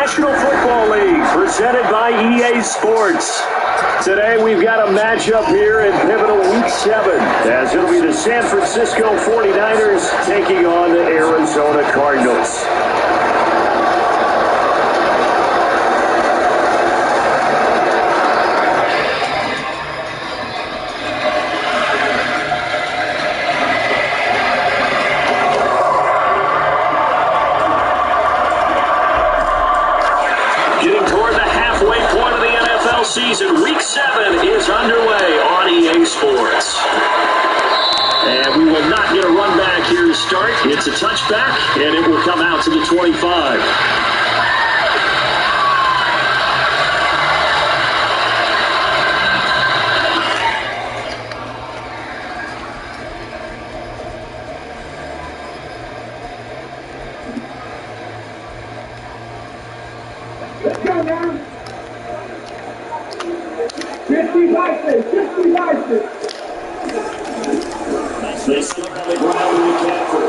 National Football League, presented by EA Sports. Today we've got a matchup here in pivotal Week 7, as it'll be the San Francisco 49ers taking on the Arizona Cardinals. Season Week 7 is underway on EA Sports. And we will not get a run back here to start. It's a touchback, and it will come out to the 25. They start on the ground with McCaffrey.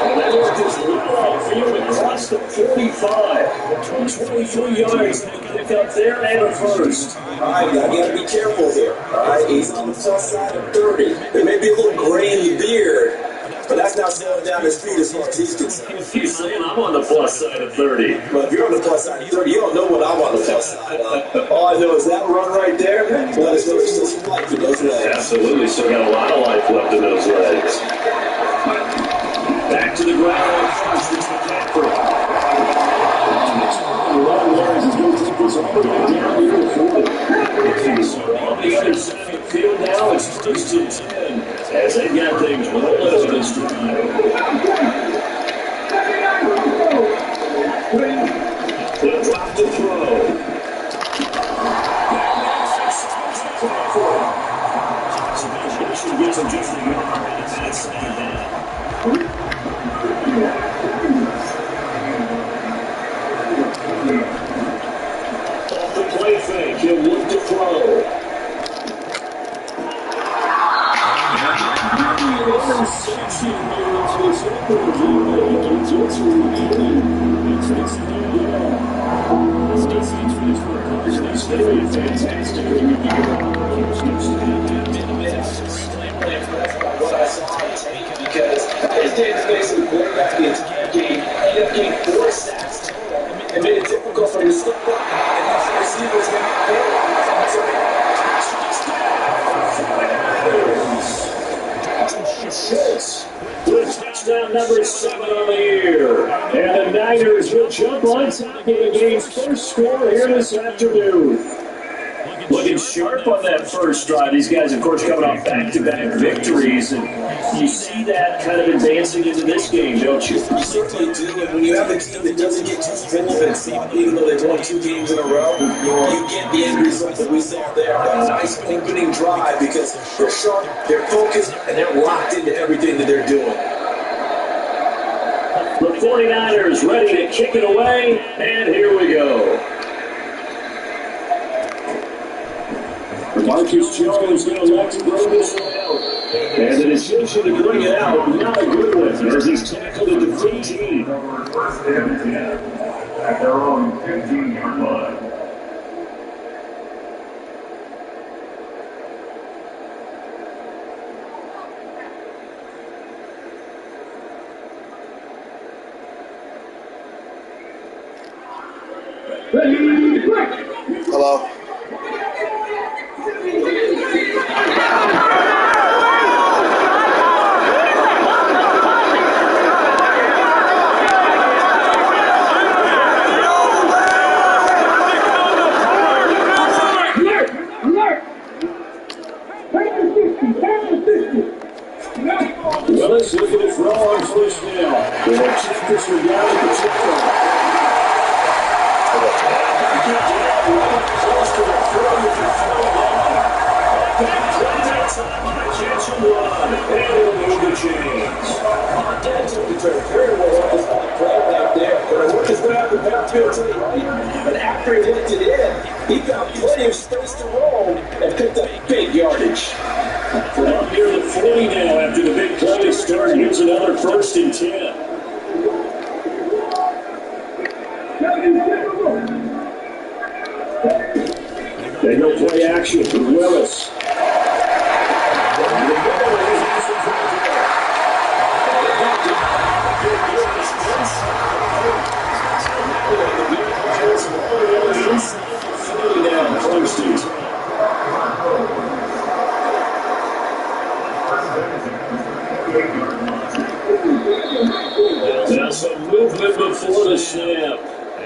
And that worked his little outfield across the 45. 23 yards. Pick up there and a first. All right, I got to be careful here. All right, he's on the plus side of 30. There may be a little gray in the beard, but that's not slowing down his speed as far as he's concerned. He's saying I'm on the plus side of 30. But if you're on the plus side of 30, you don't know what I'm on the plus side of. All I know is that run right there. Let us know there's still some life in those legs. Absolutely, still got a lot of life left in those legs. Back to the ground. First, it's McCaffrey. A lot of yards is going to take this all the way down to the 40. So on the other side of the field now, it's first and 10. As they got things rolling in this drive. They'll drop the throw. Should get some just a yard. It's second down. Off the play fake, he'll look to throw. Interception here into his open game. He gets it to it's this new ball. This defense for this work is going to be fantastic. What I saw on tape, because his Davis basically quarterback the entire game. He ended up getting 4 sacks total and made it difficult for him to step up. And that's the receivers going to With touchdown number 7 on the year. And the Niners will jump on top of the game's first score here this afternoon. Looking sharp on that first drive. These guys, of course, coming off back-to-back victories. And you see that kind of advancing into this game, don't you? You certainly do. And when you have a team that doesn't get too strengthened, even though they've won 2 games in a row, you get the end result that we saw there. A nice winning drive because they're sharp, they're focused, and they're locked into everything that they're doing. The 49ers ready to kick it away, and here we go. Marcus Jones going to like to throw this one out. And the decision to bring it out, not a good one, as he's tackled at the 15. First and 10 at their own 15-yard line. Hello. Willis looking to throw on first down. They have checked this one down at the check. Close to the 40 if you're throwing down. Plenty of time on a catch and run. And it'll move the chains. That took the turn very well off his back play right there. But I worked his way out the backfield to the right. But after he licked it in, he got plenty of space to roll and picked up big yardage. Up near the 40 now after the big play start. Here's another first and 10. They go play action for Willis. Now some movement before the snap.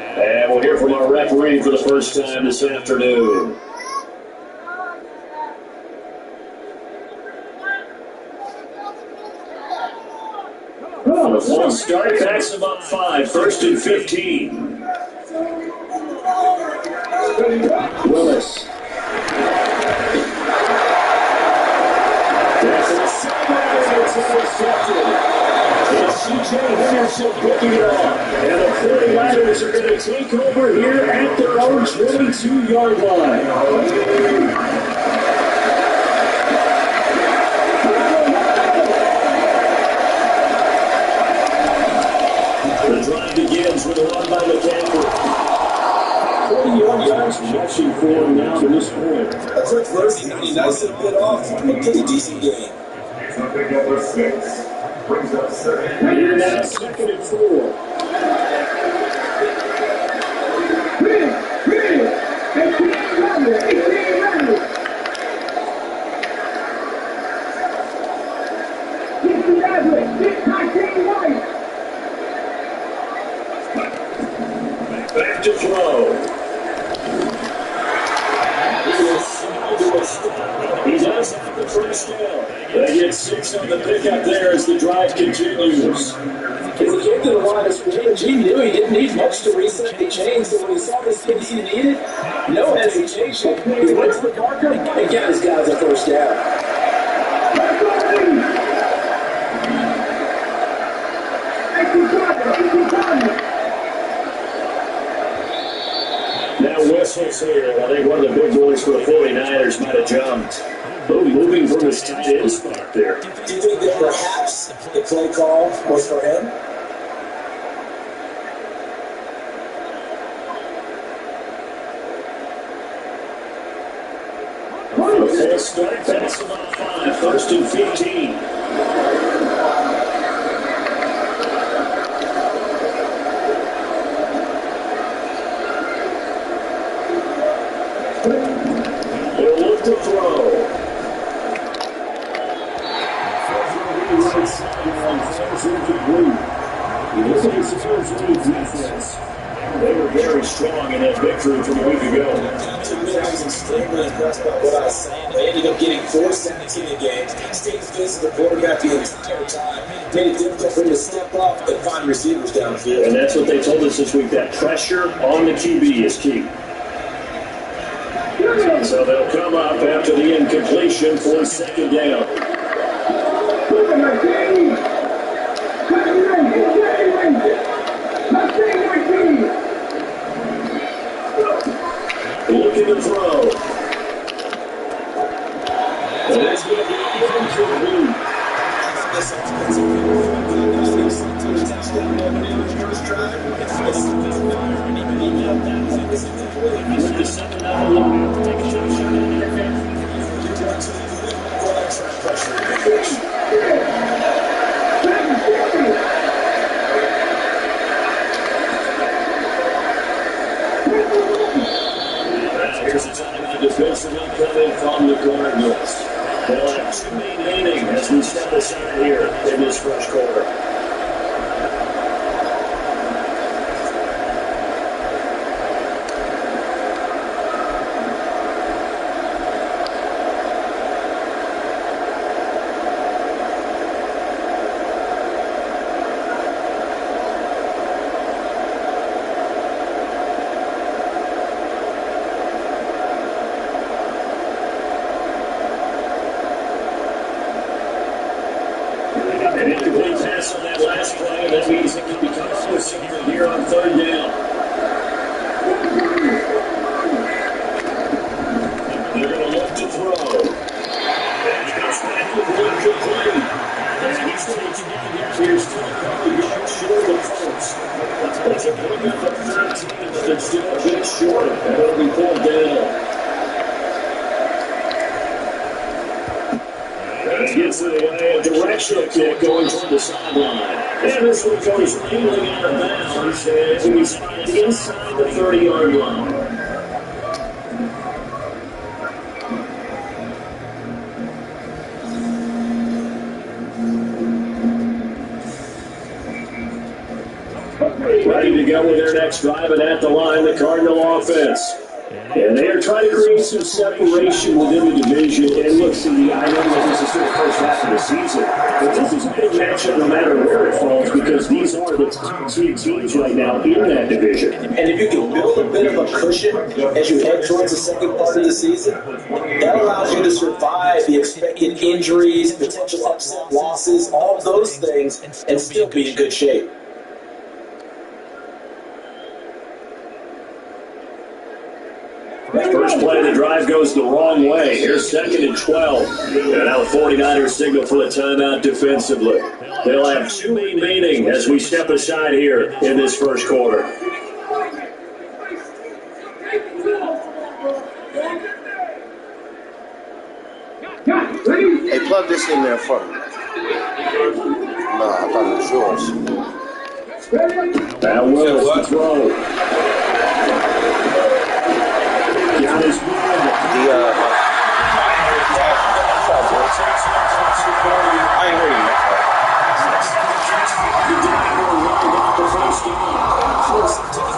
And we'll hear from our referee for the first time this afternoon. A full start, backs him up 5, 1st and 15. Willis. That's a sideline, it's intercepted. And C.J. Henderson picking it off. And the 49ers are going to take over here at their own 22-yard line. The drive begins with a run by McCaffrey. 40 yards rushing for him now to this point. A quick verse, he nice and bit off. A pretty decent game. Something number 6 brings up 7. Here now, 2nd and 4. Back to throw. He does have the first down. They get 6 on the pickup there as the drive continues. As he came to the line of scrimmage, he knew he didn't need much to reset the chain, so when he saw the space he needed, no hesitation. He went to the marker and got his guys a first down. Now whistles here. I think one of the big boys for the 49ers might have jumped. Oh, moving from his tight end spot there. Do you think that perhaps the play call was for him? Okay, start, pass about 5, 1st and 15. They'll look to throw. They were very strong in that victory from a week ago. I was extremely impressed by what I saw. They ended up getting 4 sacks in the game. Stayed against the quarterback the entire time. Made it difficult for him to step up and find receivers downfield. And that's what they told us this week. That pressure on the QB is key. So they'll come up after the incompletion for 2nd down. Looking to throw. And that's going to be incomplete. This offensive touchdown on the first drive. With the 7-0 look, take a shot at Here's a time of defensive incoming from the Cardinals. They'll have 2 main innings as we step aside here in this first quarter. An incomplete pass on that last play, and that means it can become close here on 3rd down. They're going to look to throw. And he goes back with incomplete. And he's taken down here. Here's 12 yards short of first. That's a pickup of 3. It's still a bit short. It'll be pulled down. Gets it away. A directional kick going toward the sideline. And this one goes reeling out of bounds. And it will be spotted inside the 30-yard line. Ready to go with their next drive, and at the line, the Cardinal offense. And they are trying to create some separation within the division. And look, see, I know that this is the first half of the season, but this is a big matchup no matter where it falls, because these are the top two teams right now in that division. And if you can build a bit of a cushion as you head towards the second part of the season, that allows you to survive the expected injuries, potential upset losses, all of those things, and still be in good shape. First play of the drive goes the wrong way. Here's 2nd and 12. And now the 49ers signal for a timeout defensively. They'll have 2 remaining as we step aside here in this first quarter. Hey, plug this in there for me. No, I thought it was yours. That Willis to throw. Got his man. I ain't heard you.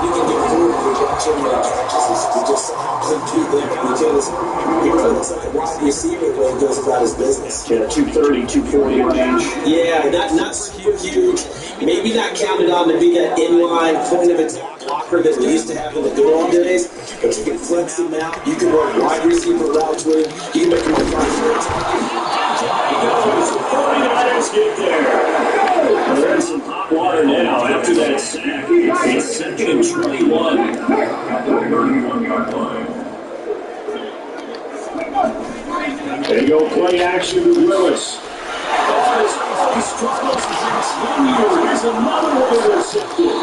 You can get through it without checking out practices. We just somehow couldn't do that because he looks like a wide receiver when he goes about his business. Yeah, 230, 240 range. Yeah, not super huge. Maybe not counted on to be that inline point of attack blocker that we used to have in the good old days. But you can flex him out. You can run wide receiver routes with him. You can make him a The 49ers get there. They're in some hot water now after that sack. It's 2nd and 21. They go play action with Willis. He struggles to continue. Here's another one intercepted.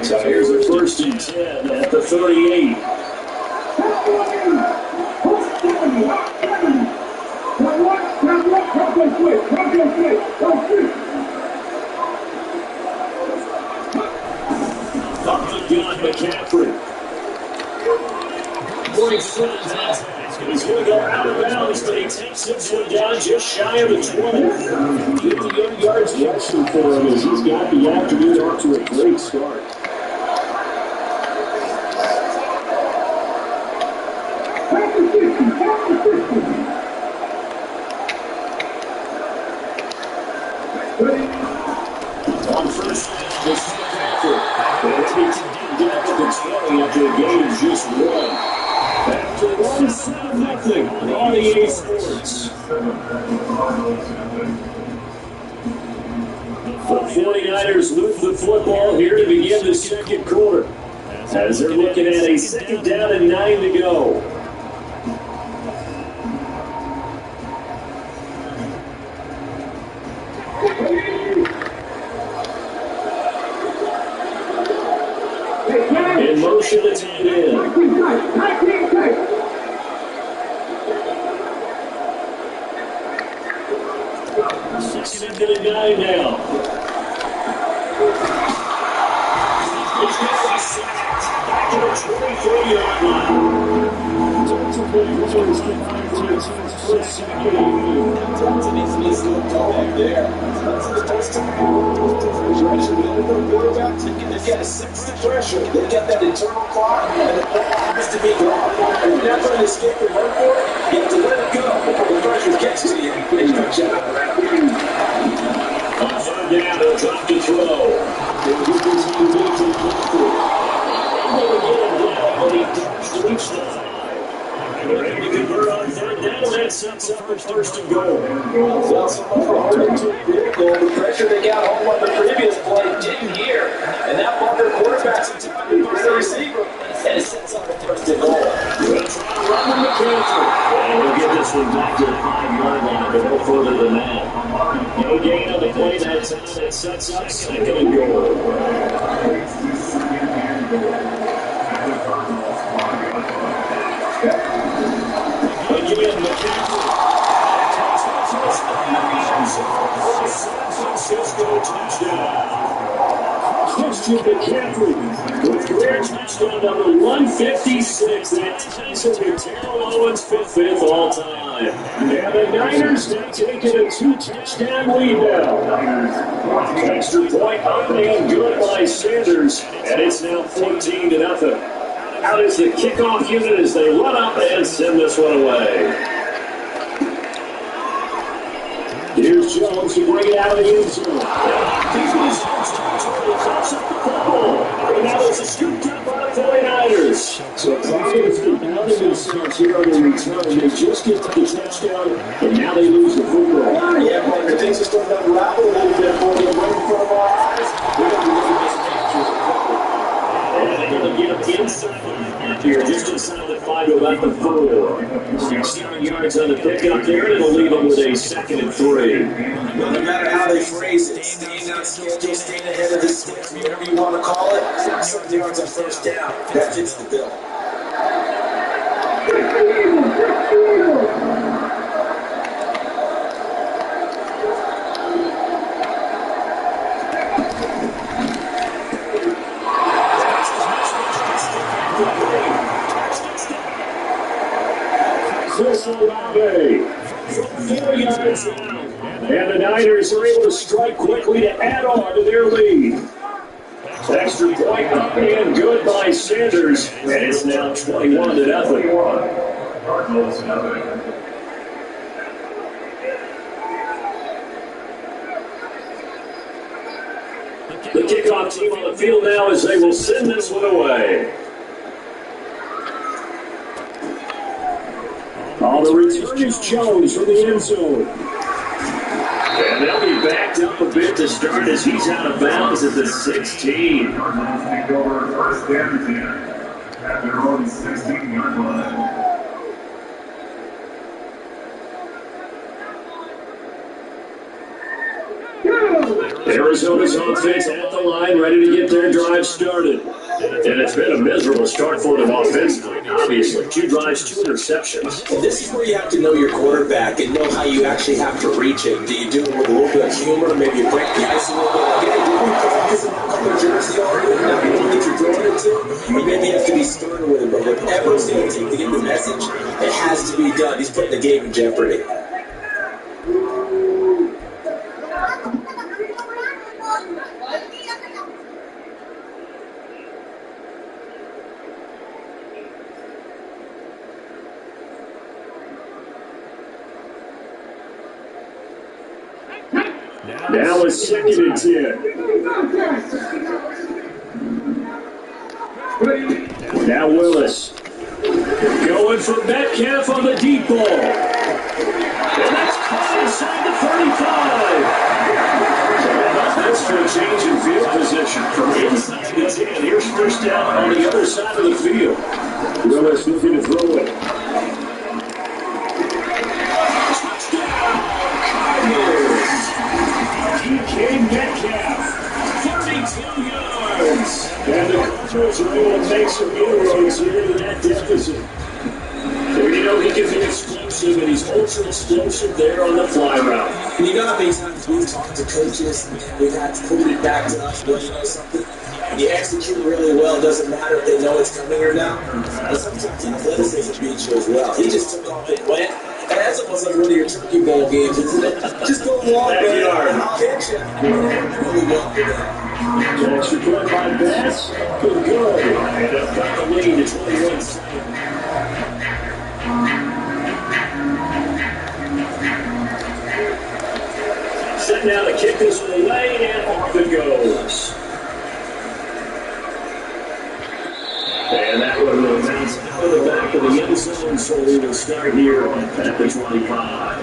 So here's a 1st and 10 at the 38. Up the gun, McCaffrey. He's going to go out of bounds, but he takes this one down just shy of the 20. 50 yards rushing for him as he's got the afternoon off to a great start. On first, this after the game just won. After 1-7-0 on EA Sports. The 49ers move the football here to begin the second quarter, as they're looking at a 2nd down and 9 to go. In motion, it's in. 2nd and 9 now. It's back to the 23-yard line. They've got a sense of pressure. They've got that internal clock, and the ball has to be gone. If you're not trying to escape and run for it, you have to let it go before the pressure gets to you and you don't jump. On 3rd down, they'll drop the throw. They'll get this one big to McCaffrey. They'll get him down, but he does reach the line. They're ready to convert on 3rd down, and that sets up a 1st and goal. The pressure they got home on the previous play didn't hear, and that ball their quarterback's into the receiver, and it sets up a 1st and goal. They'll try to run with McCaffrey. And he'll get actually back to the 5-yard line, but no further than that. No gain on the play that time. That sets up second and goal. Again, McCaffrey. San Francisco touchdown. Christian McCaffrey with career touchdown number 156. That ties him with Terrell Owens for 5th all time. And the Niners have taken a 2-touchdown lead now. Extra point up and good by Sanders, and it's now 14-0. Out is the kickoff unit as they run up and send this one away. Here's Jones to bring it out of the end zone. And now there's a scoop up by the 49ers. So Providence pounding themselves here on the return. They just get to the touchdown, and now they lose the football. Yeah, partner, things are starting to unravel a little bit for them right in front of our eyes. We're going to be looking at and they're going to get up inside here, just inside the 5 to about the 4. 6 yards on the pickup there, and it'll leave them with a 2nd and 3. Well, no matter how they phrase it, staying out, still staying ahead of the sticks, whatever you want to call it, 7 yards on first down, that fits the bill. Chris Olave from 4 yards out. And the Niners are able to strike quickly to add on to their lead. Extra point up and good by Sanders. And it's now 21-0. Cardinals 7. The kickoff team on the field now as they will send this one away. On the return is Jones from the end zone. And they'll be backed up a bit to start as he's out of bounds at the 16. Cardinals take over first and 10 at their own 16-yard line. Arizona's offense at the line, ready to get their drive started. And it's been a miserable start for them offensively, obviously. 2 drives, 2 interceptions. And this is where you have to know your quarterback and know how you actually have to reach him. Do you do it with a little bit of humor? Maybe you break the ice a little bit. Like, hey, do we practice in that color jersey already? Now you know that you're throwing it to. Or maybe you have to be stern with him. But whatever it's going to take to get the message, it has to be done. He's putting the game in jeopardy. Now it's 2nd and 10. Now Willis. Going for Metcalf on the deep ball. And that's caught inside the 35. That's for a change in field position from inside the 10. Here's first down on the other side of the field. Willis looking to throw it. Touchdown, Cardinals. DK Metcalf, 32 yards. And the Cardinals are able to make some inroads here to that deficit. There you know he can be explosive, and he's ultra explosive there on the fly route. And you know how many times we've talked to coaches and we've had to put it back to us, but you know something? When you execute really well, it doesn't matter if they know it's coming or not. And sometimes athleticism beats you as well. He just took off and went. And that's almost like one of your Turkey Bowl games, isn't it? Just go long, man. I'll catch you. Really well for that. Extra point by Bass. Good. And up got the lead to 21. Set now to kick this one away, and off it goes. And that one will bounce out of the back of the end zone, so we will start here at the 25.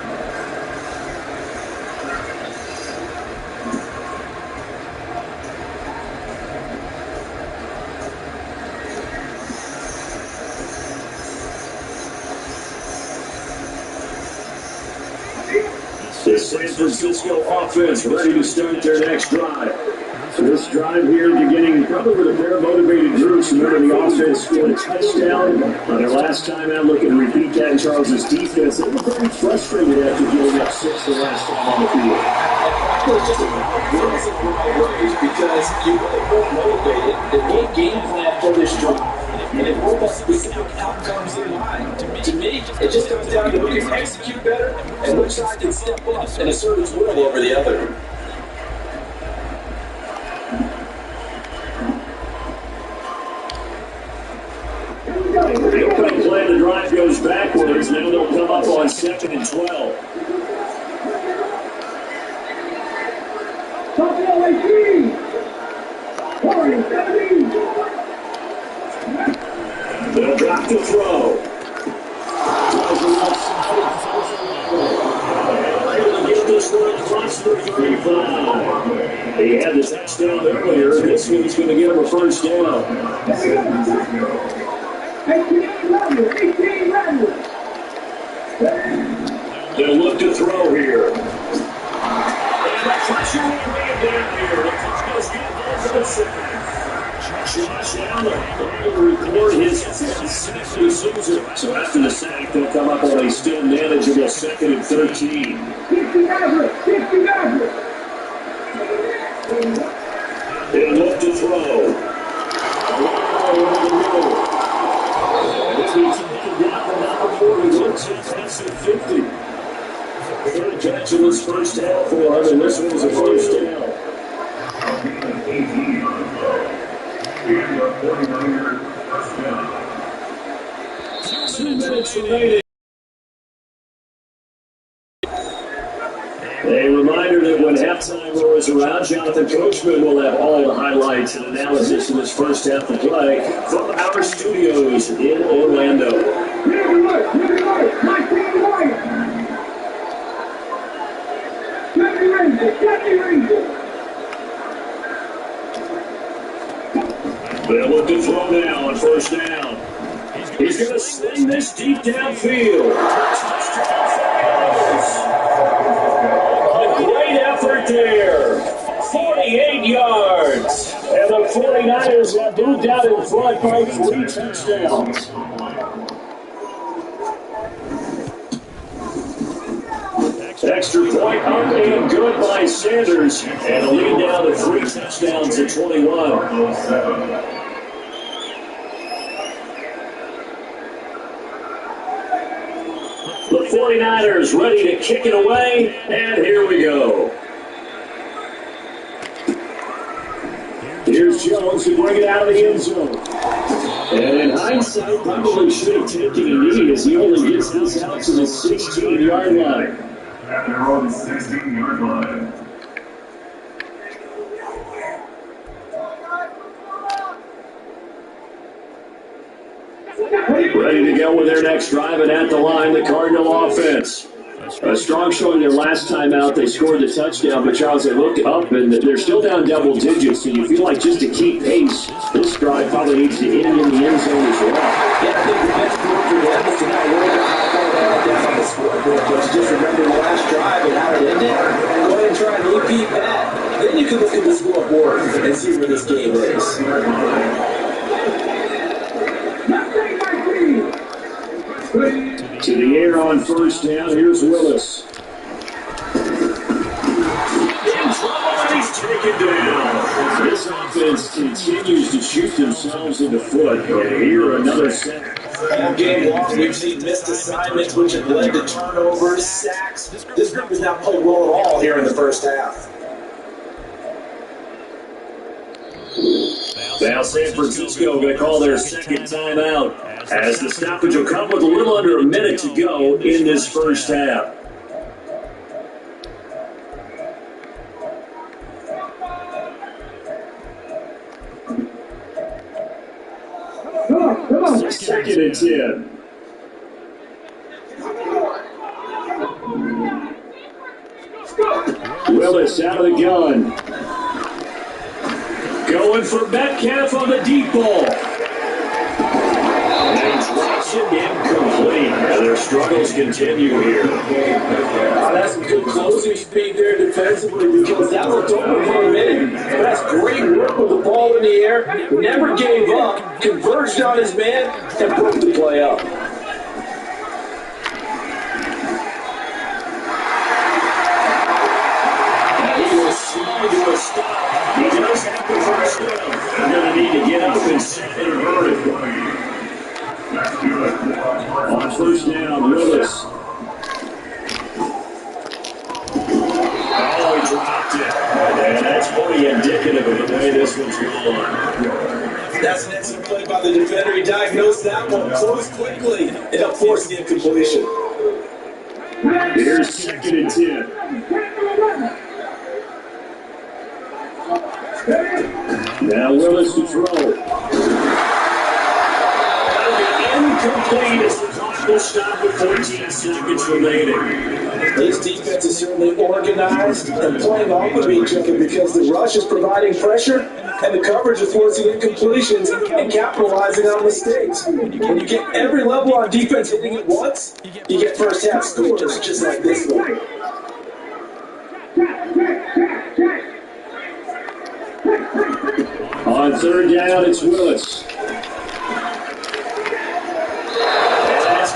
The San Francisco offense ready to start their next drive. This drive here beginning probably with a pair of motivated groups. Remember, the offense scored a touchdown on their last time out. Look and repeat that in Charles' defense. They were very frustrated after giving up 6 the last time on the field. It's just a because you really weren't motivated. The game plan for this drive, and it won't have specific outcomes in mind. To me, it just comes down to who can execute better and which side can step up and assert its will over the other. The opening play of the drive goes backwards. Now they'll come up on 2nd and 12. They'll drop to throw. Able to get this one across the 35. He had the touchdown earlier. This one's going to give him a first down. They'll look to throw here. And the pressure will be down here. The clock goes good for the second. Josh Allen will record his fifth sack of the season. So after the sack, they'll come up on a still manageable 2nd and 13. They'll look to throw. Third catch in this first half for him, and this one was a first down. 18 on the play. And the 49ers touchdown. 2 minutes remaining. A reminder that when halftime rolls around, Jonathan Coachman will have all the highlights and analysis in this first half of play from our studios in Orlando. They'll look to throw now on first down. He's going to sling this deep downfield. A great effort there. 48 yards. And the 49ers have moved out in front by 3 touchdowns. Extra point up and good by Sanders. And a lead down to 3 touchdowns at 21. The 49ers ready to kick it away, and here we go. Here's Jones to bring it out of the end zone. And in hindsight, probably should have taken a knee as he only gets this out to the 16-yard line. At their own 16-yard line. Ready to go with their next drive, and at the line, the Cardinal offense. A strong showing their last time out. They scored the touchdown, but Charles, they look up, and they're still down double digits, so you feel like just to keep pace, this drive probably needs to end in the end zone as well. Yeah, I think the best move for them is to not worry about how far they are down on the scoreboard, but to just remember the last drive and how it ended. Go ahead and try and repeat that. Then you can look at the scoreboard and see where this game is. To the air on first down, here's Willis. In trouble, and he's taken down. This offense continues to shoot themselves in the foot. And here, another set. All game long, we've seen missed assignments, which have led to turnovers, sacks. This group has not played well at all here in the first half. Now San Francisco going to call their second timeout as the stoppage will come with a little under a minute to go in this first half. Second and 10. Willis out of the gun. Going for Metcalf on the deep ball. And he drops it incomplete. They're struggles continue here. That's some good closing speed there defensively because that looked over for a minute. But that's great work with the ball in the air. Never gave up, converged on his man, and broke the play up. He was slow to a stop. He does have the first down. They're going to need to get up and set it inverted. On first down, Willis. Oh, he dropped it. And that's pretty indicative of the way this one's going. That's an excellent play by the defender. He diagnosed that one, closed quickly, and it'll force the incompletion. Here's 2nd and 10. Now Willis to throw. Incomplete as the clock will stop with 14 seconds remaining. This defense is certainly organized and playing off of each other because the rush is providing pressure and the coverage is forcing incompletions and capitalizing on mistakes. When you get every level on defense hitting it once, you get first half scores just like this one. On 3rd down, it's Willis.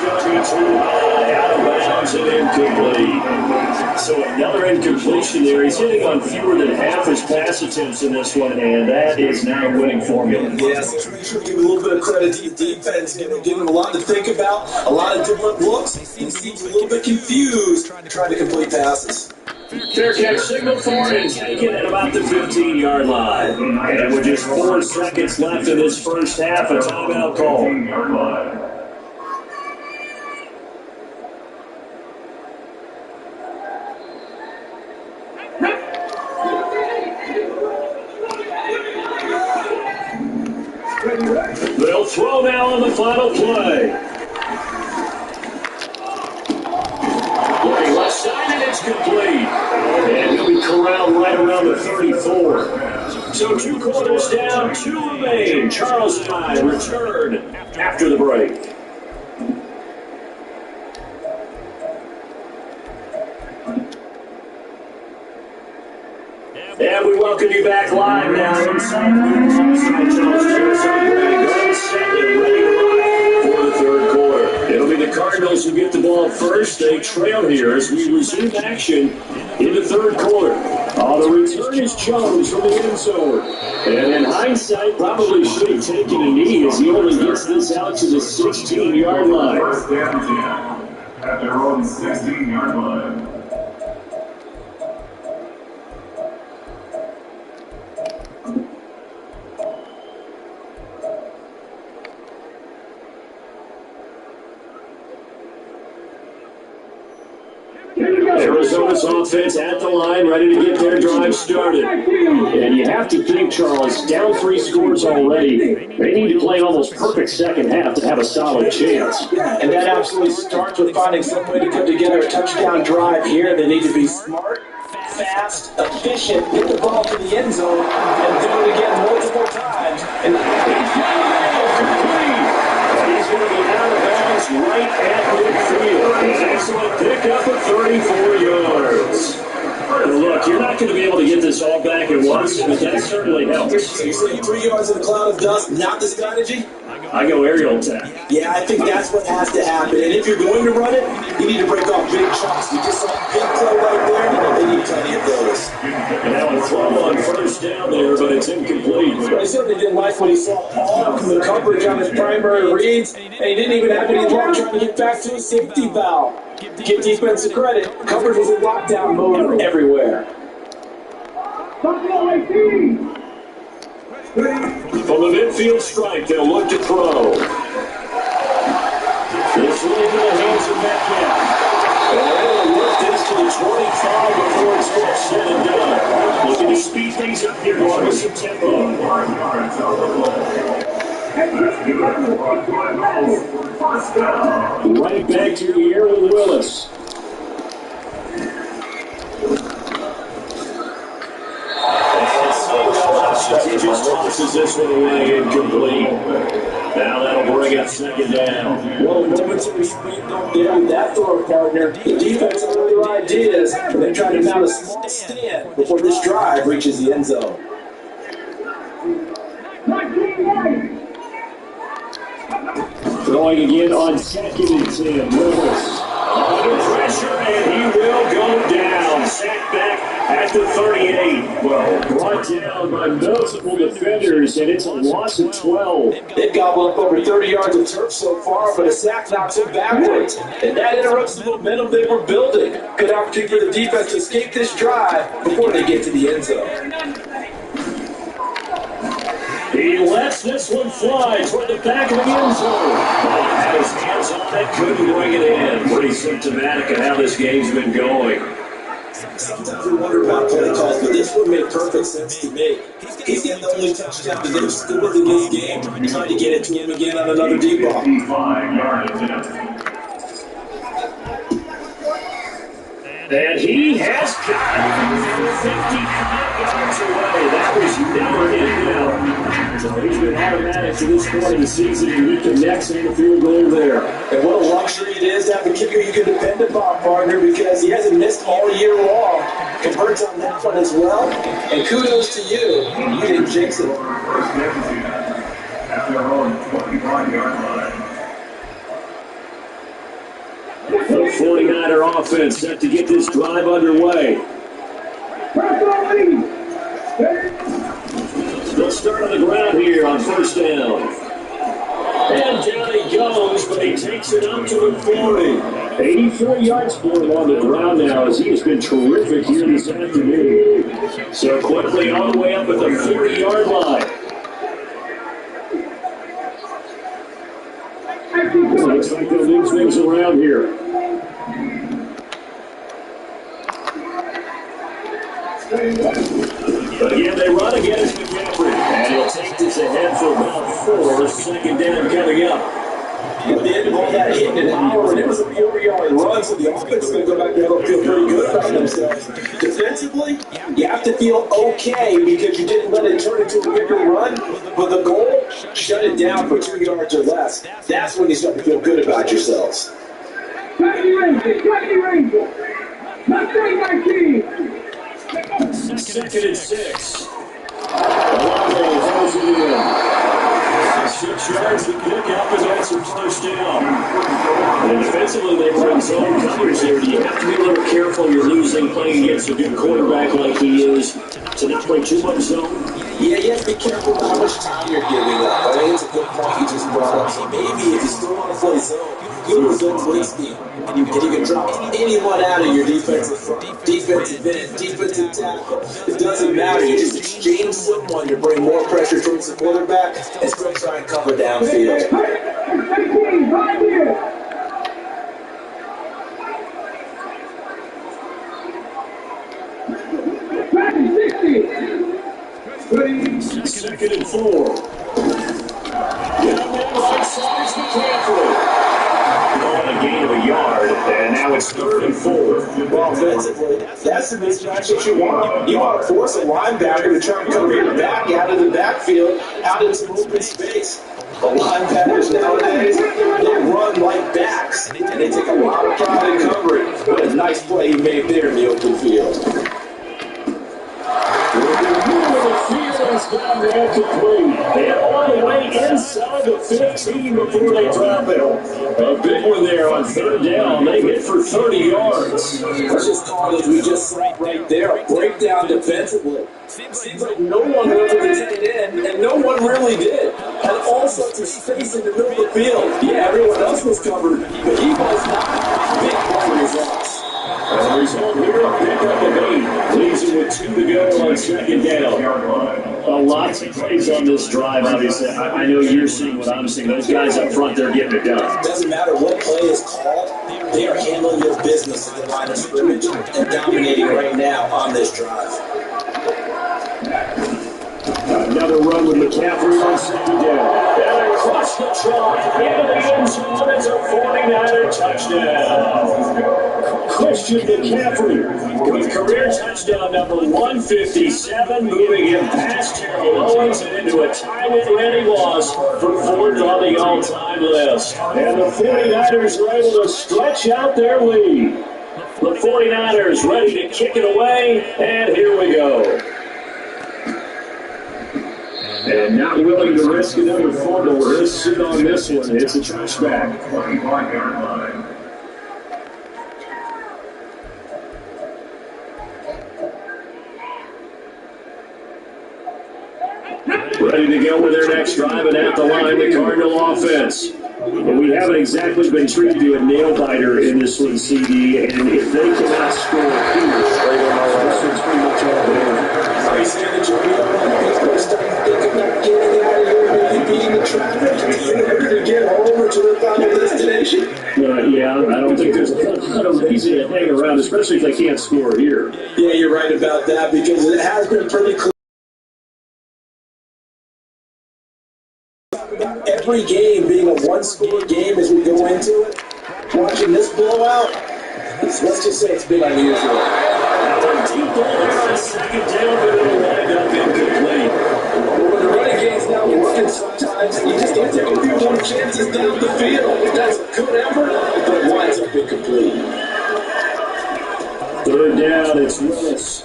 Going to be too high, out of bounds and incomplete. So another incompletion there. He's hitting on fewer than half his pass attempts in this one, and that is not a winning formula. Yes, let's make sure to give a little bit of credit to the defense. Give him a lot to think about, a lot of different looks. He seems a little bit confused trying to complete passes. Fair catch signal for and taken at about the 15-yard line. And with just 4 seconds left in this first half, a timeout call. They'll throw now on the final play. Looking left side, and it's complete. And he'll be corralled right around the 34. So 2 quarters down, 2 remain. Charles and I return after the break. And we welcome you back live now inside Charles Terrace, set and ready to rock for the 3rd quarter. It'll be the Cardinals who get the ball first. They trail here as we resume action in the 3rd quarter. The return is Jones from the end zone. And in hindsight, probably should have taken a knee as he only gets this out to the 16-yard line. First down 10 at their own 16-yard line. Arizona's offense at the line, ready to get their drive started. And you have to think, Charles, down 3 scores already. They need to play an almost perfect second half to have a solid chance. And that absolutely starts with finding some way to put together a touchdown drive here. They need to be smart, fast, efficient, get the ball to the end zone, and do it again multiple times. And he's going to be out of bounds right at midfield. An excellent pickup of 34 yards. Look, you're not going to be able to get this all back at once, but that certainly helps. So you say 3 yards in a cloud of dust, not the strategy? I go aerial attack. Yeah, I think that's what has to happen. And if you're going to run it, you need to break off big chunks. You just saw a big play right there. They need plenty of those. And now a throw on first down there, but it's incomplete. I certainly didn't like when he saw all of the coverage on his primary reads, and he didn't even have any luck trying to get back to his safety valve. To give defensive credit, coverage was in lockdown mode everywhere. From the midfield strike, they'll look to throw. This will into the hands of Metcalf. And they're going to lift this to the 25 before it's all said and done. Looking to speed things up here, going some tempo. Right back to the air with Willis. He just tosses this one away incomplete. Now that'll bring up second down. Well, momentary speed up there with that throw, partner. The defense had other ideas, and they tried to mount a small stand before this drive reaches the end zone. Throwing again on second and 10. Lewis under pressure, and he will go down. Sacked back at the 38. Well, brought down by multiple defenders, and it's a loss of 12. They've gobbled up over 30 yards of turf so far, but a sack knocks them backwards, and that interrupts the momentum they were building. Good opportunity for the defense to escape this drive before they get to the end zone. He lets this one fly toward the back of the end zone. Had his hands on it, couldn't bring it in. Pretty symptomatic of how this game's been going. Sometimes we wonder about play calls, but this one made perfect sense to me. He's getting the only touchdown that they've scored in this game, trying to get it to him again on another deep ball. 55-yard attempt. And he has got it 55 yards away. That was never in doubt. So he's been automatic to this point in the season, and he connects in the field goal there. And what a luxury it is to have a kicker you can depend upon, partner, because he hasn't missed all year long. Converts on that one as well. And kudos to you. You didn't jinx it. First down at their own 21-yard line. The 49er offense set to get this drive underway. They'll start on the ground here on first down. And down he goes, but he takes it up to the 40. 84 yards for him on the ground now, as he has been terrific here this afternoon. So quickly all the way up at the 40-yard line. Looks like they'll move things around here. But again, they run against McCaffrey. And he'll take this ahead for about 4. Second down coming up. At the end of all that hitting an hour, and it was a 40-yard run, so the offense is going to go back there and feel pretty good about themselves. Defensively, you have to feel okay because you didn't let it turn into a bigger run, but the goal, shut it down for 2 yards or less. That's when you start to feel good about yourselves. Second and 6. Alonzo throws it in. 6 yards to pick up, and that's a first down. And defensively, they run zone coverage there. You have to be a little careful. You're losing playing against a good quarterback like he is to not play too much zone. Yeah, you have to be careful about how much time you're giving up. I think it's a good point you just brought up. So maybe if you still want to play zone, go to zone play scheme. And you can drop anyone out of your defensive front, defensive end, defensive tackle. It doesn't matter. You just exchange someone to bring more pressure towards the quarterback and still try and cover downfield. Second and 4. Down there, right side is McCaffrey. On a gain of a yard, and now it's 3rd and 4. Well, offensively, that's the mismatch that you want. You want to force a linebacker to try and cover your back out of the backfield, out into open space. The linebackers nowadays, they run like backs, and they take a lot of pride in covering. What a nice play he made there in the open field. Down there complete. And all the way inside the 15 before they drop it. A big one there on 3rd down. They hit for 30 yards. Let's just call it as we just saw right there. A breakdown defensively. Seems like no one went for the tight end, and no one really did. Had all sorts of space in the middle of the field. Yeah, everyone else was covered, but he was not. Big play results. As a result here, a pickup of 8. Leaves it with 2 to go on second down. Lots of plays on this drive, obviously. I know you're seeing what I'm seeing. Those guys up front, they're getting it done. It doesn't matter what play is called. They are handling their business at the line of scrimmage and dominating right now on this drive. Another the run with McCaffrey on second down. And across the chalk into the end zone. It's a 49er touchdown. Christian McCaffrey with career touchdown number 157, moving him past Terrell Owens and into a tie-with-Randy Moss for fourth on the all-time list. And the 49ers are able to stretch out their lead. The 49ers ready to kick it away, and here we go. And not willing to risk another fumble. He'll sit on this one. It's a touchback. 21-yard line. Ready to go with their next drive, and at the line, the Cardinal offense. But we haven't exactly been treated to a nail-biter in this one, CD, and if they cannot score here, this one's pretty much all over. Are you saying that you're people starting to think about getting out of here, maybe beating the traffic in order to get home or to their final destination? Yeah, I don't think there's a lot of reason to hang around, especially if they can't score here. Yeah, you're right about that, because it has been pretty clear. Every game being a one-score game as we go into it, watching this blowout, let's just say it's been unusual. Deep ball there on second down, but it'll wind up incomplete. But when the running game's not working sometimes, you just don't take a few more chances down the field. That's a good effort, but it winds up incomplete. Third down, it's Willis.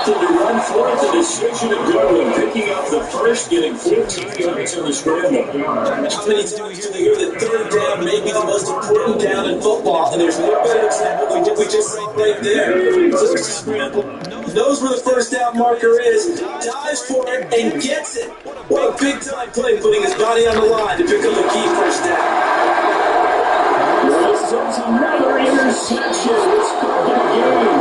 To run for it, the decision to go and picking up the first, getting 14 yards on the scramble. How many times do we hear that third down may be the most important down in football? And there's no better example we just saw right there. So it's a scramble, knows where the first down marker is, dives for it, and gets it. What a big-time play, putting his body on the line to pick up a key first down. This is another interception. It's called that game.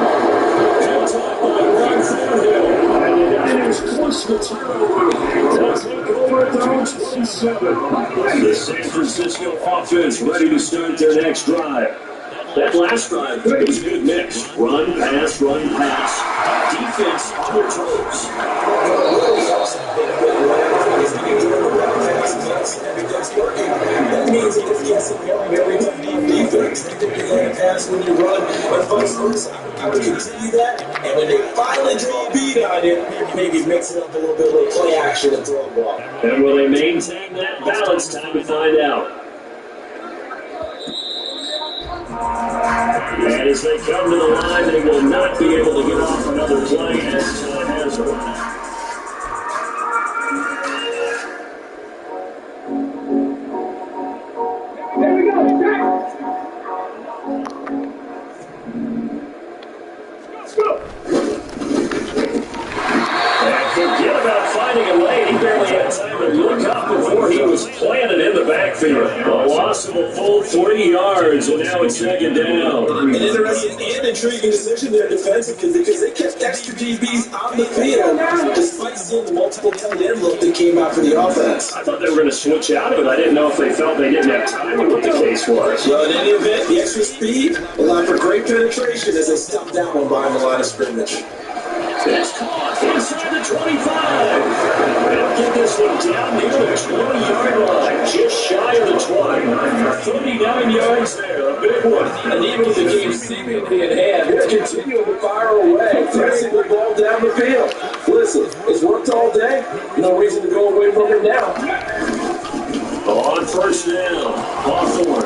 Picked up by Ron Thornhill. And the Niners force the turnover. They'll take over at their own 27. The San Francisco offense ready to start their next drive. That last drive was a good mix. Run, pass, run, pass. Defense on their That means it just gets it going every time on defense. They can play a pass when you run, and vice versa. I would continue that, and when they finally draw a beat on you, maybe mix it up a little bit with play action and throw a ball. And will they maintain that balance? Time to find out. And as they come to the line, they will not be able to get off another play as time has run. Forget about finding a lane. He barely had time to look up before he was planted in the backfield. A loss of a full 3 yards, and now it's second down. An interesting and intriguing decision there defensively because they kept extra DBs on the field despite seeing the multiple tight end look that came out for the offense. I thought they were going to switch out of it. I didn't know if they felt they didn't have time or what the case was. Well, in any event, the extra speed allowed for great penetration as they stopped that one behind the line of scrimmage. It's caught inside the 25. They'll get this one down near the 20-yard line, just shy of the 20. 39 yards there, a big one. And even with the game seemingly in hand, they're continuing to fire away, pressing the ball down the field. Listen, it's worked all day. No reason to go away from it now. On first down, Hawthorne.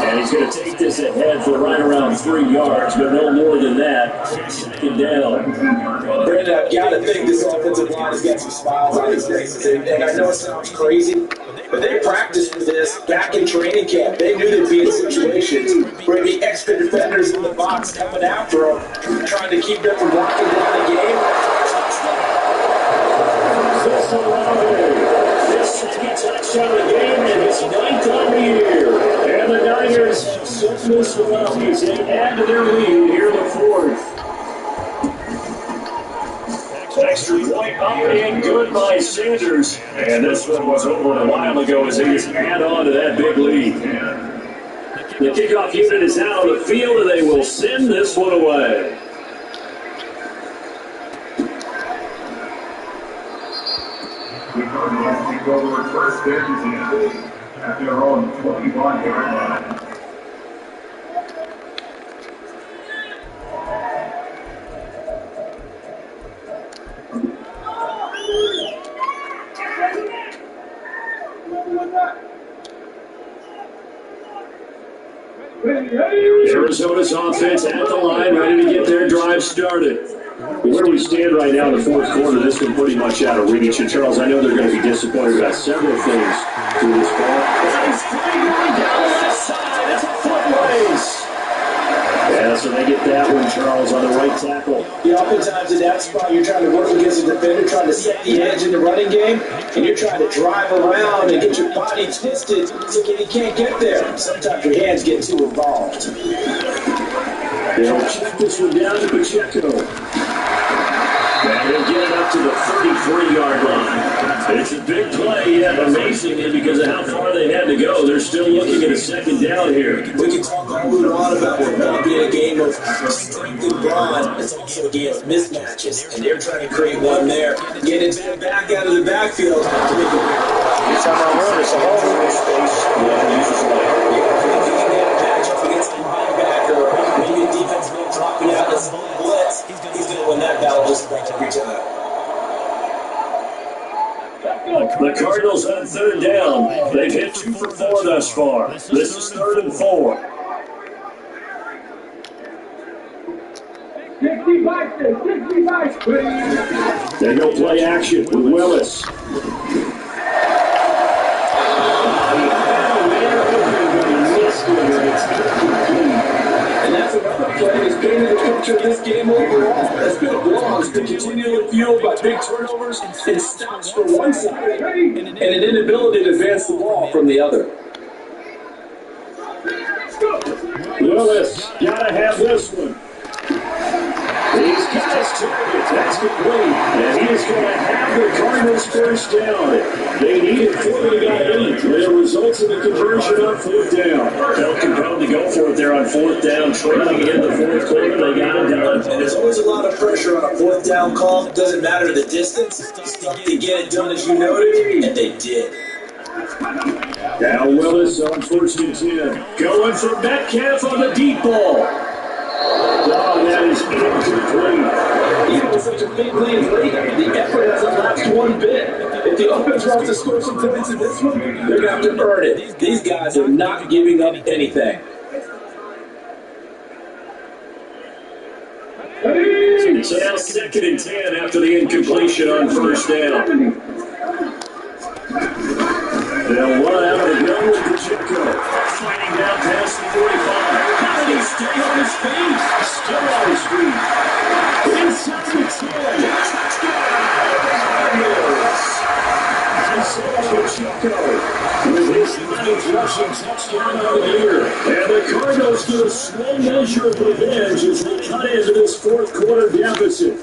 And he's going to take this ahead for right around 3 yards, but no more than that. Second down. Brandon, I've got to think this offensive line has got some smiles on his faces. And I know it sounds crazy, but they practiced for this back in training camp. They knew they'd be in situations where there'd be extra defenders in the box coming after them, trying to keep them from locking down the game. This second touchdown of the game, and it's 9th on the year. And the Niners have set this one up as they add to their lead here in the fourth. Extra point up and good by Sanders. And this one was over a while ago as he just add on to that big lead. The kickoff unit is out on the field, and they will send this one away. The Cardinals take over first and 10 at their own 21-yard line. Arizona's offense at the line, ready to get their drive started. Where we stand right now in the fourth quarter, this one pretty much out of reach. And Charles, I know they're going to be disappointed about several things through this ball. Nice play going down the left side. It's a foot race. Yeah, so they get that one, Charles, on the right tackle. Yeah, oftentimes in that spot, you're trying to work against a defender, trying to set the edge in the running game, and you're trying to drive around and get your body twisted so that you can't get there. Sometimes your hands get too involved. They'll check this one down to Pacheco. And they'll get it up to the 33-yard line. It's a big play, yet amazingly, because of how far they had to go. They're still looking at a second down here. We can talk all we want about it being a game of strength and brawn. It's also a game of mismatches, and they're trying to create one there. Get it back out of the backfield to make it bigger. Every time I run, it's a hole in this space. Matchup against a linebacker, maybe a defense may drop it out as a blitz. He's going to win that battle just about every time. The Cardinals on third down. They've hit 2 for 4 thus far. This is 3rd and 4. They go play action with Willis. And that's another play that's painted the picture of this game overall. That's been a blow. It's been continually fueled by big turnovers and stops from one side and an inability to advance the ball from the other. Willis, gotta have this one. He's got his target. That's complete. And he is going to have the Cardinals first down. They needed 4, they got 8. It results in a conversion on 4th down. Felt compelled to go for it there on 4th down, trailing in the 4th quarter. They got it done. And there's always a lot of pressure on a 4th down call. It doesn't matter the distance. Just need to get it done as you noted, and they did. Now Willis on 1st and 10. Going for Metcalf on the deep ball. Oh, that is incomplete. Even with such a big lead late, the effort hasn't lapsed one bit. If the offense wants to score some points in this one, they're going to have to earn it. These guys are not giving up anything. So now 2nd and 10 after the incompletion on 1st down. They'll run out of the gun with Pacheco. Fighting down past the 45. How did he stay on his feet? Still on his feet. Inside the 10. Pacheco with his 9th rushing touchdown of the year. And the Cardinals get a small measure of revenge as they cut into this 4th quarter deficit.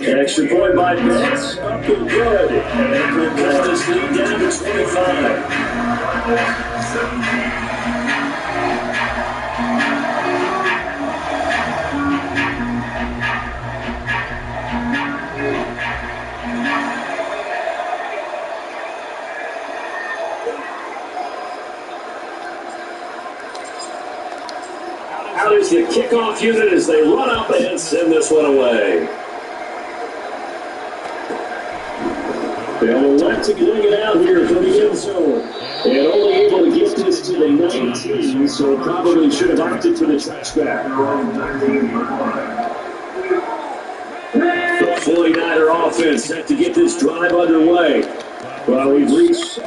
Extra point by Betts. Up and good. And we'll cut this lead down to 25. Out is the kickoff unit as they run up and send this one away. They'll elect to bring it out here from the end zone. And only able to get this to the 19, so probably should have opted for the touchback. The 49er offense set to get this drive underway. Well, we've reached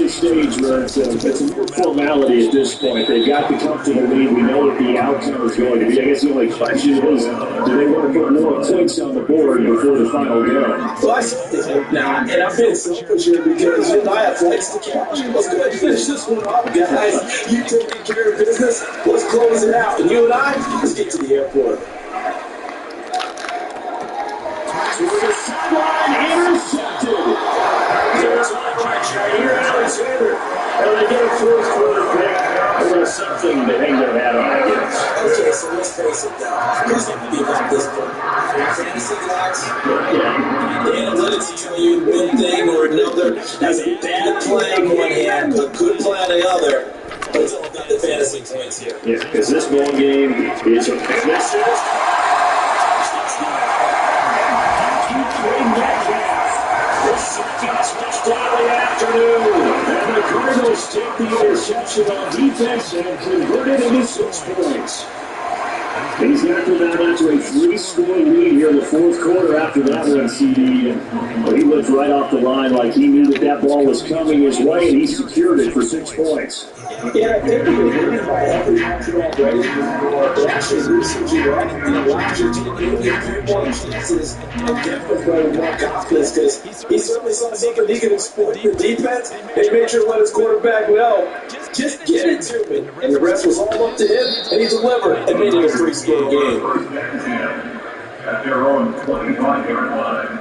a stage where it's a mere formality at this point. They've got the comfortable lead. We know what the outcome is going to be. I guess the only question is, do they want to put more points on the board before the final go? Well, I certainly hope not. And I've been selfish here because you and I have flights to catch. Let's go ahead and finish this one off, guys. You taking care of business. Let's close it out. And you and I, let's get to the airport. To the sideline, intercepted. There's Jair Alexander. fantasy tell you one thing or another. Has a bad play on one hand, a good play on the other. But it's all about the fantasy points here. Yeah, because this ball game is a business. The second touchdown of the afternoon. And the Cardinals take the interception on defense and convert it into 6 points. He's got to come out to a 3-score lead here in the fourth quarter after that one, CD. And he looked right off the line like he knew that that ball was coming his way, and he secured it for 6 points. Yeah, I think we were winning by every option already. It actually boosted you right and allowed you to get a few more chances and get with more confidence because he certainly saw he could exploit the defense and he made sure to let his quarterback know, just get it to me. And the rest was all up to him, and he delivered and made it a 3-score game. At their own 25-yard line.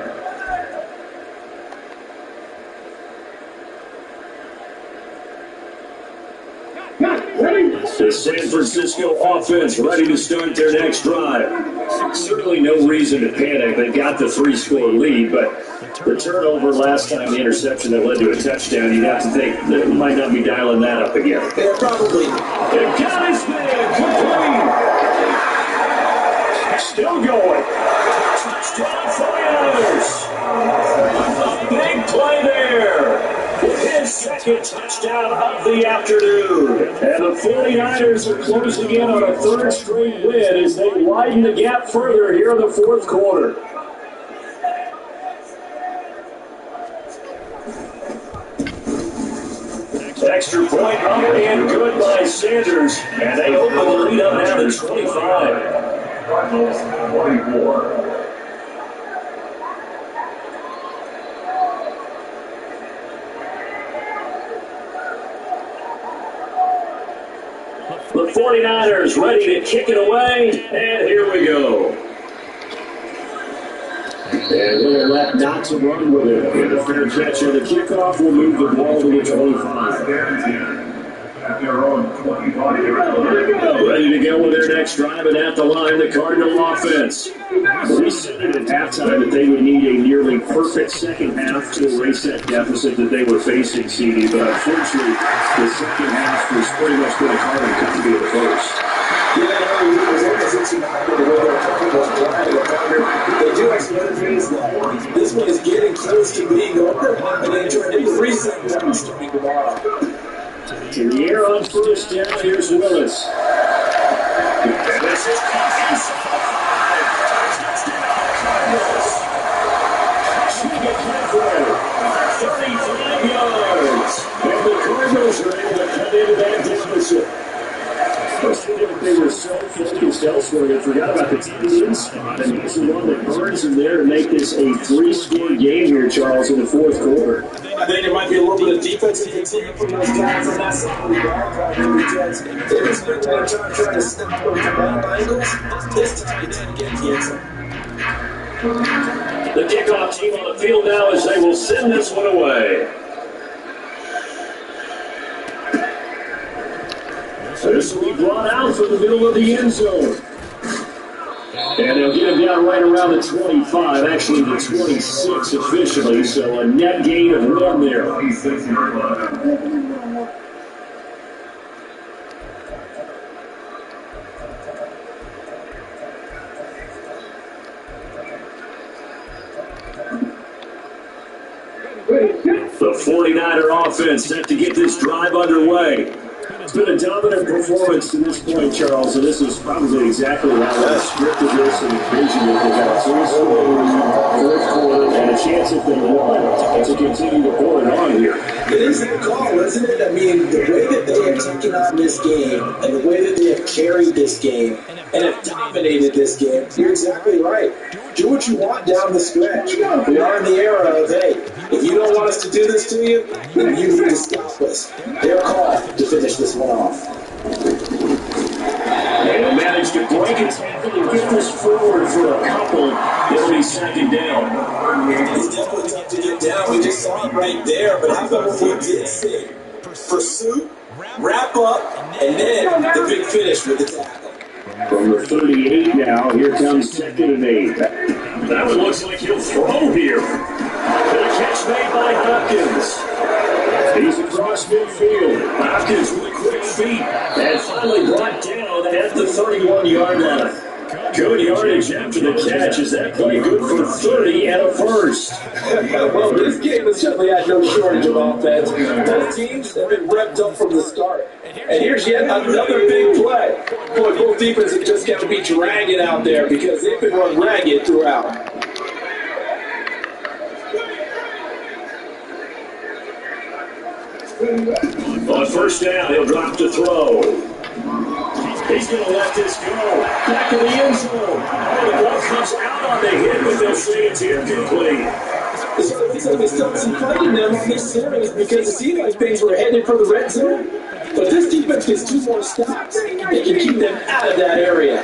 The San Francisco offense ready to start their next drive. Certainly no reason to panic. They got the 3-score lead, but the turnover last time, the interception that led to a touchdown, you'd have to think that we might not be dialing that up again. Yeah, probably. And got his man, complete. Still going. Touchdown 49ers. A big play there. His second touchdown of the afternoon. And the 49ers are closing in on a 3rd straight win as they widen the gap further here in the fourth quarter. Extra point up and good by Sanders. And they open the lead up now to 25. Cardinals 24. The 49ers ready to kick it away, and here we go. And they'll let not to run with it. And a fair catch on the kickoff will move the ball to the 25. At their own 25-yard line. Ready to go with their next drive, and at the line, the Cardinal offense. We said it at halftime that they would need a nearly perfect second half to erase that deficit that they were facing, CD. But unfortunately, the second half was pretty much going to Cardinal copy of the first. They do have some other things though. This one is getting close to being over, and they try to reset them starting tomorrow. In the air on first down, here's Willis. And this is shooting it halfway. 35 yards. And the Cardinals are able to cut into that deficit. They were so focused elsewhere, they forgot about the TD spot, and he's the one that burns in there to make this a 3-score game here, Charles, in the fourth quarter. I think there might be a little bit of defensive fatigue from those guys on that side of the ball. They just been trying to stop them from all angles. This time they didn't get the inside. The kickoff team on the field now as they will send this one away. This will be brought out from the middle of the end zone. And they'll get him down right around the 25, actually the 26 officially, so a net gain of 1 there. 26-yard line. The 49er offense set to get this drive underway. It's been a dominant performance to this point, Charles, and this is probably exactly how they scripted this and envisioned it. They got 2 scores, fourth quarter, and a chance if they won to continue to pour it on here. It is a call, isn't it? I mean, the way that they have taken on this game and the way that they have carried this game and have dominated this game, you're exactly right. Do what you want down the stretch. We are in the era of, hey, if you don't want us to do this to you, then you need to stop us. Their call to finish this one off. They'll manage to break it and get this forward for a couple. It'll be second down. It's definitely tough to get down. We just saw it right there. But how about what we did see? Pursuit, wrap up, and then the big finish with the tackle. From the 38 now, here comes 2nd and 8. That one looks like he'll throw here. by Hopkins. He's across midfield. Hopkins with a quick feet. And finally brought down at the 31-yard line. Good yardage after the catch. Is that play good for 30 and a first? Well, this game has certainly had no shortage of offense. Both teams have been revved up from the start. And here's yet another big play. Boy, both defenses just got to be dragging out there because they've been run ragged throughout. On first down, he'll drop to throw. He's going to let this go. Back in the end zone. Oh, the ball comes out on the hit, but they'll say it's incomplete. There's still some fighting them on this series because it seemed like things were headed for the red zone. But this defense gets 2 more stops. They can keep them out of that area.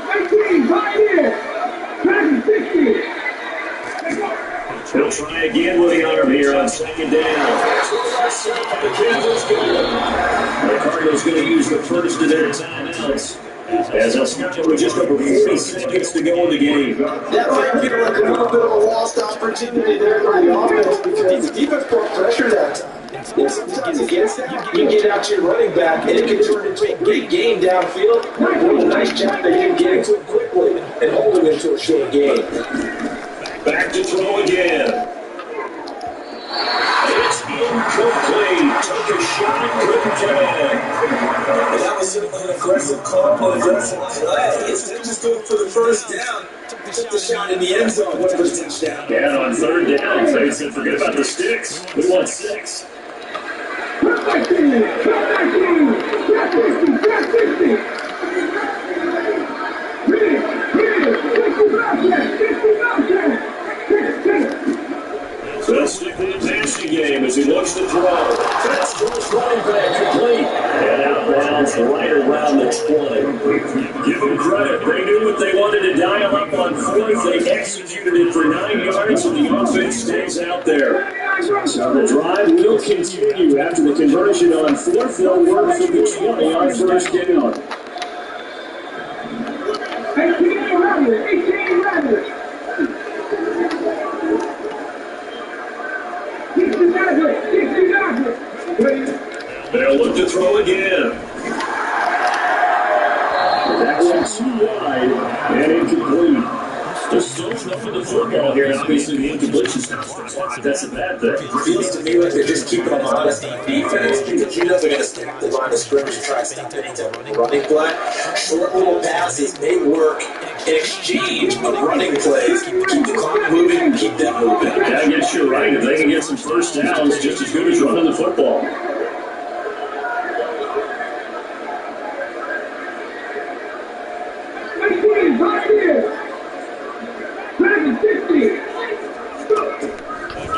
19, right here. 60. He'll try again with the arm here on second down. The Cardinals going to use the first of their timeouts. As they'll start with just over 40 seconds to go in the game. That might feel like a little bit of a lost opportunity there for the offense because the defense brought pressure that time. And sometimes against that, you get out to your running back and it can turn into a big game downfield. What a nice job they did getting to it quickly and holding him to a short game. Back to throw again. It's incomplete. Took a shot, couldn't connect. And that was certainly an aggressive call, an aggressive play. Instead of just going for the first down, took the shot in the end zone, went for the touchdown. And on third down, they said, forget about the sticks. We want 6. 60. They'll stick with the passing game as he looks to throw. Fast towards running back complete. And out of bounds right around the 20. Give them credit. They knew what they wanted to dial up on fourth. They executed it for 9 yards, and the offense stays out there. So the drive will continue after the conversion on fourth. They'll work for the 20 on first down. 18 runners. They'll look to throw again. That one's too wide and incomplete. Just still stuffing the football here, and obviously the incompletion stuff. That's a bad thing. It feels to me like they're just keeping them honest on defense because you know they're going to stack the line of scrimmage and try to stop any type of running play. Short little passes may work in exchange of running plays. Keep the clock moving, keep them moving. Yeah, I guess you're right. If they can get some first downs, just as good as running the football.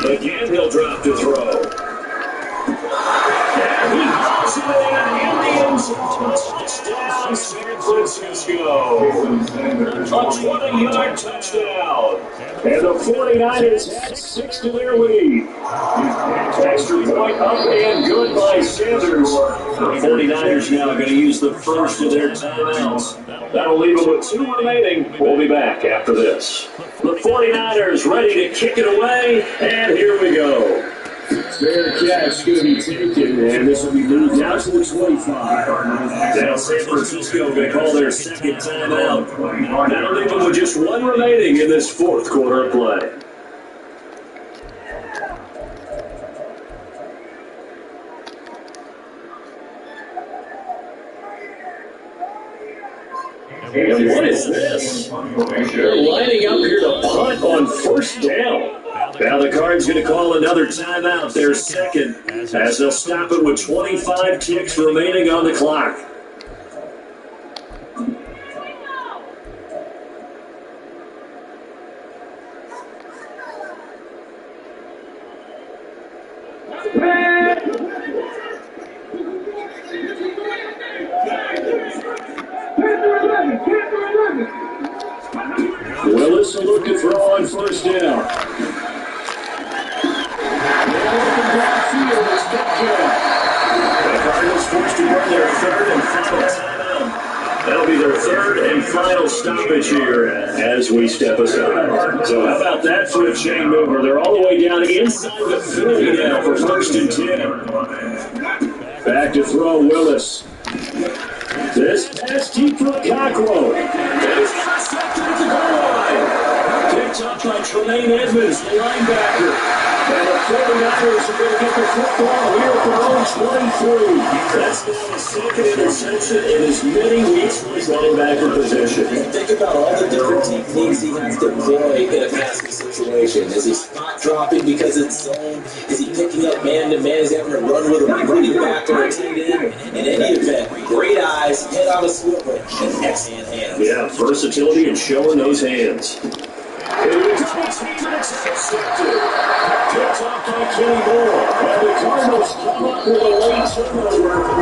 Again, he'll drop to throw. And he hauls it in the end zone. Touchdown, San Francisco. A 20-yard touchdown. And the 49ers had 6 to their lead. Extra point up and good by Sanders. The 49ers now going to use the first of their timeouts. That'll leave them with 2 remaining. We'll be back after this. The 49ers ready to kick it away, and here we go. Fair catch going to be taken, and this will be moved out to the 25. Now San Francisco going to call their second timeout. That'll leave them with just 1 remaining in this fourth quarter of play. And what is this? They're lining up here to punt on first down. Now the Cards going to call another timeout, their second, as they'll stop it with 25 ticks remaining on the clock. Willis will look to throw on first down. The Cardinals forced to run their third and final timeout. That'll be their third and final stoppage here as we step aside. So how about that for a chain mover? They're all the way down inside the 30 now for 1st and 10. Back to throw Willis. This pass deep for Cockrell. And he's intercepted at the goal line. Picked up by Tremaine Edmonds, the linebacker. And the 49ers are going to get the football here at their own 23. That's now the second interception in as many weeks for his linebacker position. Think about all the different techniques he has to employ in a passing situation. Is he spot dropping because it's zone? Is he picking up man-to-man? Is he having to run with a running back or a tight end? In any event, great eyes, head on a swivel, and excellent hands. Yeah, versatility and showing those hands. It is intercepted. Picked up by Kenny Moore. And the Cardinals come up with a late turnover.